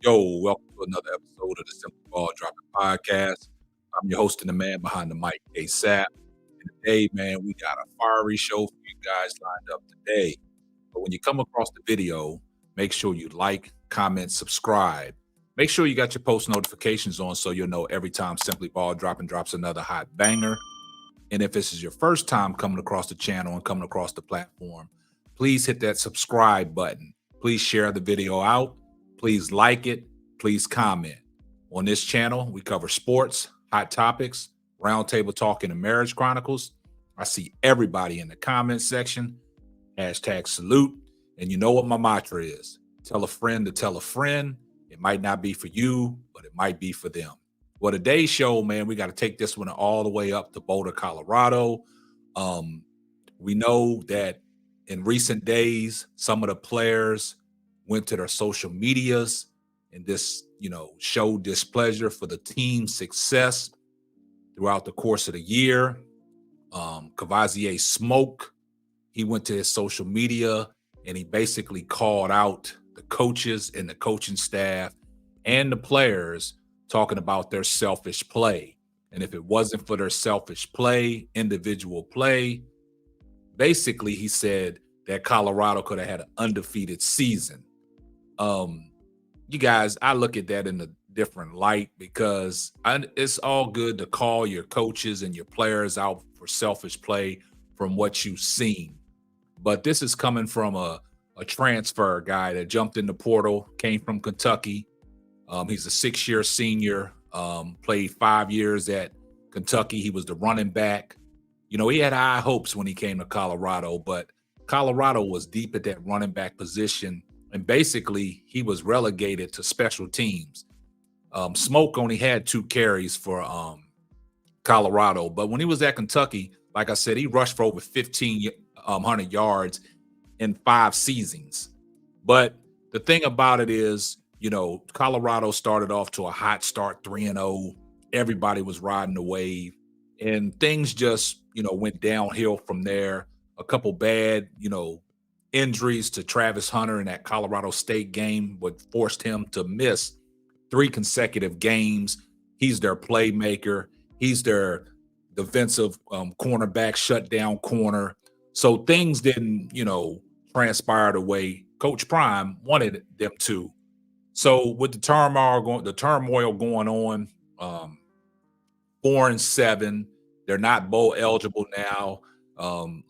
Yo, welcome to another episode of the Simple Ball Dropping Podcast. I'm your host and the man behind the mic, ASAP. And today, man, we got a fiery show for you guys lined up today. But when you come across the video, make sure you like, comment, subscribe. Make sure you got your post notifications on so you'll know every time Simply Ball Dropping drops another hot banger. And if this is your first time coming across the channel and coming across the platform, please hit that subscribe button. Please share the video out. Please like it. Please comment. On this channel, we cover sports, hot topics, roundtable talking, and marriage chronicles. I see everybody in the comment section. Hashtag salute. And you know what my mantra is. Tell a friend to tell a friend. It might not be for you, but it might be for them. Well, today's show, man, we got to take this one all the way up to Boulder, Colorado. We know that in recent days, some of the players went to their social medias and showed displeasure for the team's success throughout the course of the year. Kavosiey Smoke, he went to his social media and he basically called out the coaches and the coaching staff and the players talking about their selfish play. And if it wasn't for their selfish play, individual play, basically he said that Colorado could have had an undefeated season. You guys, I look at that in a different light because it's all good to call your coaches and your players out for selfish play from what you've seen. But this is coming from a transfer guy that jumped in the portal, came from Kentucky. He's a 6-year senior, played 5 years at Kentucky. He was the running back. You know, he had high hopes when he came to Colorado, but Colorado was deep at that running back position. And basically, he was relegated to special teams. Smoke only had 2 carries for Colorado. But when he was at Kentucky, like I said, he rushed for over 1,500 yards in 5 seasons. But the thing about it is, you know, Colorado started off to a hot start, 3-0. Everybody was riding the wave. And things just, went downhill from there. A couple bad, injuries to Travis Hunter in that Colorado State game would forced him to miss 3 consecutive games. He's their playmaker. He's their defensive cornerback, shutdown corner. So things didn't, transpire the way Coach Prime wanted them to. So with the turmoil going on, 4-7, they're not bowl eligible now.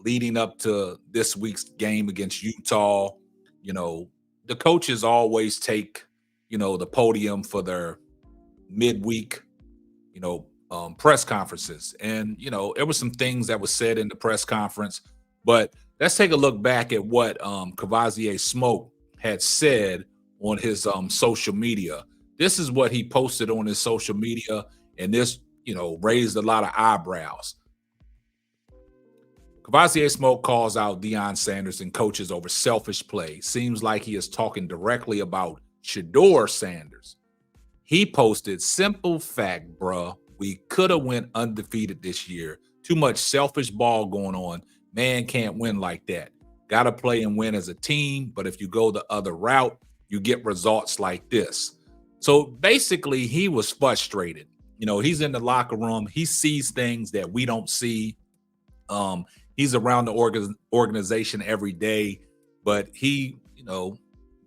Leading up to this week's game against Utah, the coaches always take, the podium for their midweek, press conferences. And, there were some things that was said in the press conference, but let's take a look back at what Kavosiey Smoke had said on his social media. This is what he posted on his social media, and this, raised a lot of eyebrows. Kavosiey Smoke calls out Deion Sanders and coaches over selfish play. Seems like he is talking directly about Shedeur Sanders. He posted, "Simple fact, bruh. We could have went undefeated this year. Too much selfish ball going on. Man can't win like that. Got to play and win as a team, but if you go the other route, you get results like this." So basically, he was frustrated. He's in the locker room. He sees things that we don't see. He's around the organization every day, but he,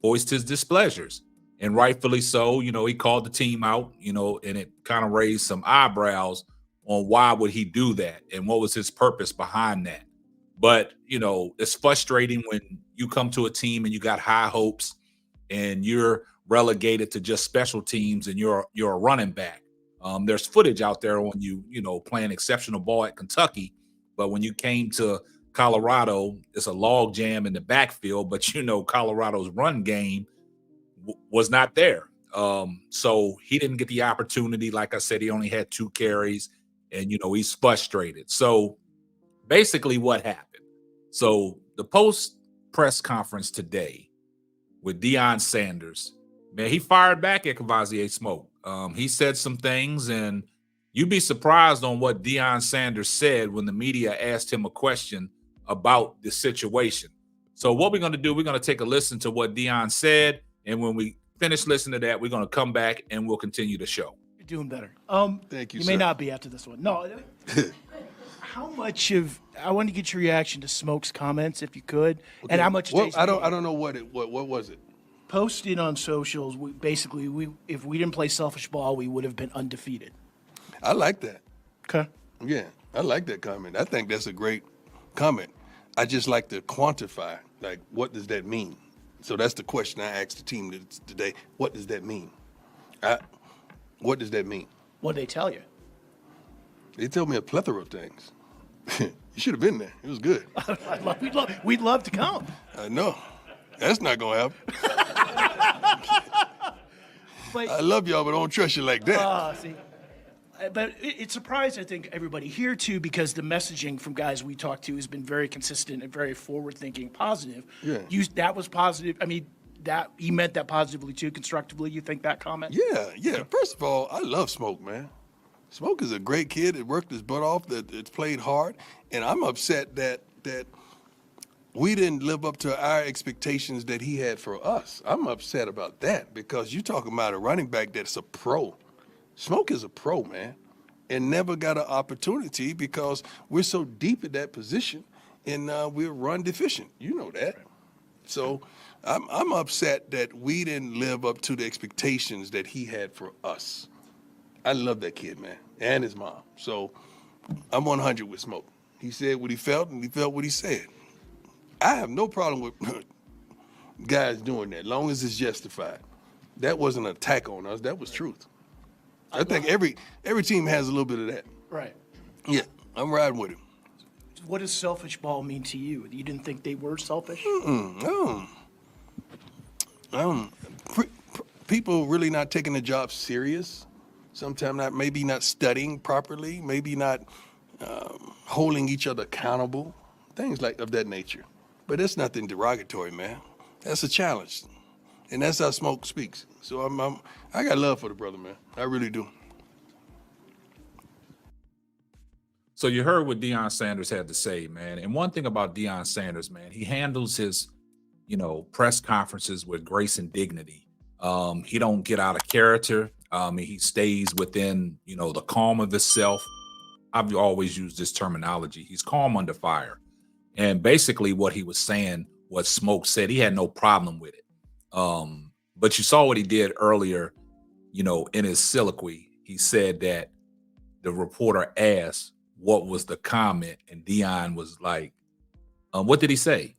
voiced his displeasures, and rightfully so. He called the team out, and it kind of raised some eyebrows on why would he do that and what was his purpose behind that. But, it's frustrating when you come to a team and you got high hopes and you're relegated to just special teams and you're a running back. There's footage out there on you, playing exceptional ball at Kentucky. But when you came to Colorado, it's a log jam in the backfield, but Colorado's run game was not there. So he didn't get the opportunity. Like I said, he only had 2 carries and, he's frustrated. So basically what happened? So the post press conference today with Deion Sanders, man, he fired back at Kavosiey Smoke. He said some things, and you'd be surprised on what Deion Sanders said when the media asked him a question about the situation. So what we're going to do, we're going to take a listen to what Deion said, and when we finish listening to that. We're going to come back and we'll continue the show. You're doing better. Thank you, You sir. may not be after this one. No. How much of I want to get your reaction to Smoke's comments, if you could, and how much. I don't know what was it. Posted on socials. If we didn't play selfish ball, we would have been undefeated. I like that. Okay. Yeah, I like that comment. I think that's a great comment. I just like to quantify, like, what does that mean? So that's the question I asked the team today. What does that mean? What does that mean? What did they tell you? They told me a plethora of things. You should have been there. It was good. We'd love to come. I know. That's not going to happen. But, I love y'all, but I don't trust you like that. See. But it surprised, I think, everybody here, too, because the messaging from guys we talked to has been very consistent and very forward-thinking, positive. Yeah. That was positive. I mean, that he meant that positively, too, constructively. You think that comment? Yeah. First of all, I love Smoke, man. Smoke is a great kid. It worked his butt off. It's played hard. And I'm upset that we didn't live up to our expectations that he had for us. I'm upset about that because you're talking about a running back that's a pro. Smoke is a pro, man, and never got an opportunity because we're so deep at that position and we're run deficient. You know that. So I'm upset that we didn't live up to the expectations that he had for us. I love that kid, man, and his mom. So I'm 100 with Smoke. He said what he felt, and he felt what he said. I have no problem with guys doing that, long as it's justified. That wasn't an attack on us. That was truth. I think every team has a little bit of that. Right. Yeah, I'm riding with him. What does selfish ball mean to you? You didn't think they were selfish? People really not taking the job serious. Sometimes maybe not studying properly, maybe not holding each other accountable, things of that nature. But that's nothing derogatory, man. That's a challenge, and that's how Smoke speaks. So I got love for the brother, man. I really do. So you heard what Deion Sanders had to say, man. And one thing about Deion Sanders, man, he handles his, press conferences with grace and dignity. He don't get out of character. He stays within, the calm of himself. I've always used this terminology. He's calm under fire. And basically what he was saying, what Smoke said, he had no problem with it. But you saw what he did earlier, in his soliloquy. He said that the reporter asked what was the comment, and Deion was like, what did he say?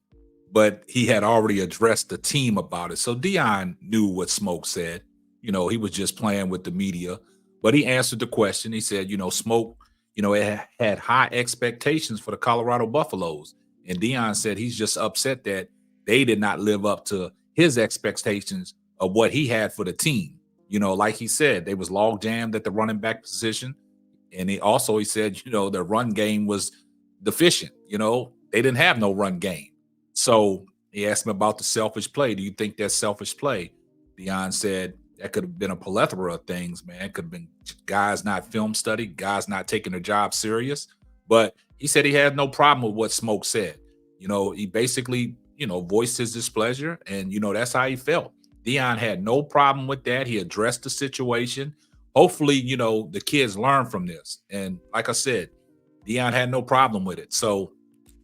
But he had already addressed the team about it. So Deion knew what Smoke said. He was just playing with the media, but he answered the question. He said, Smoke, it had high expectations for the Colorado Buffaloes. And Deion said he's just upset that they did not live up to his expectations of what he had for the team. Like he said, they was log jammed at the running back position. And he said, the run game was deficient. They didn't have no run game. So he asked him about the selfish play. Do you think that's selfish play? Deion said that could have been a plethora of things, man. It could have been guys not film study, guys not taking their job serious. But he said he had no problem with what Smoke said. He basically, voiced his displeasure, and, that's how he felt. Deion had no problem with that. He addressed the situation. Hopefully, the kids learn from this. And like I said, Deion had no problem with it. So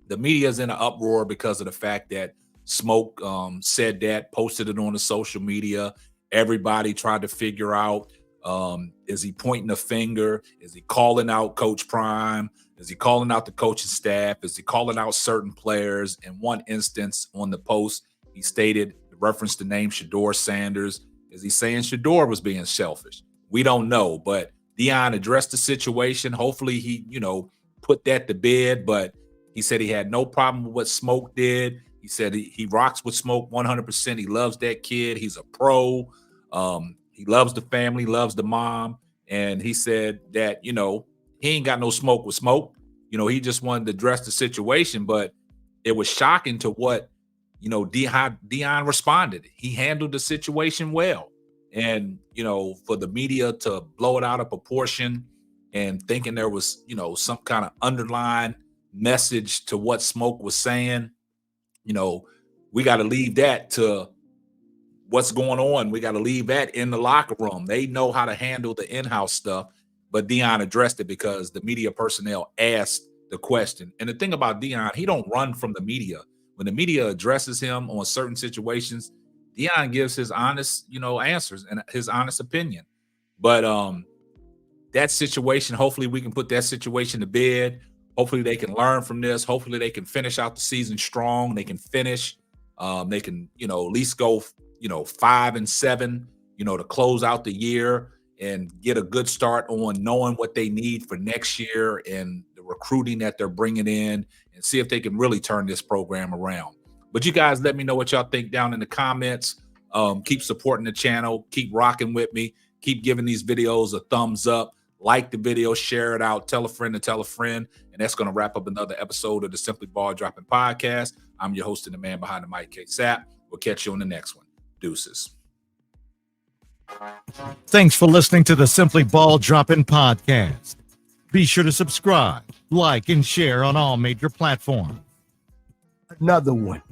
the media is in an uproar because of the fact that Smoke said that, posted it on the social media. Everybody tried to figure out, is he pointing a finger? Is he calling out Coach Prime? Is he calling out the coaching staff? Is he calling out certain players? In one instance on the post, he stated, referenced the name Deion Sanders. Is he saying Deion was being selfish? We don't know, but Deion addressed the situation. Hopefully he, put that to bed, but he said he had no problem with what Smoke did. He said he rocks with Smoke 100%. He loves that kid. He's a pro. He loves the family, loves the mom. And he said that, he ain't got no smoke with Smoke. He just wanted to address the situation, but it was shocking to what, Deion responded. He handled the situation well. And, for the media to blow it out of proportion and thinking there was, some kind of underlying message to what Smoke was saying, we got to leave that to what's going on. We got to leave that in the locker room. They know how to handle the in-house stuff, but Deion addressed it because the media personnel asked the question. And the thing about Deion, he don't run from the media. When the media addresses him on certain situations, Deion gives his honest, answers and his honest opinion. But that situation, hopefully we can put that situation to bed. Hopefully they can learn from this. Hopefully they can finish out the season strong. They can finish. They can, at least go, 5-7, to close out the year and get a good start on knowing what they need for next year and the recruiting that they're bringing in, and see if they can really turn this program around. But you guys let me know what y'all think down in the comments. Keep supporting the channel. Keep rocking with me. Keep giving these videos a thumbs up. Like the video, share it out, tell a friend to tell a friend. And that's going to wrap up another episode of the Simply Ball Dropping Podcast. I'm your host and the man behind the mic, K-Sap. We'll catch you on the next one. Deuces. Thanks for listening to the Simply Ball Dropping Podcast. Be sure to subscribe, like, and share on all major platforms. Another one.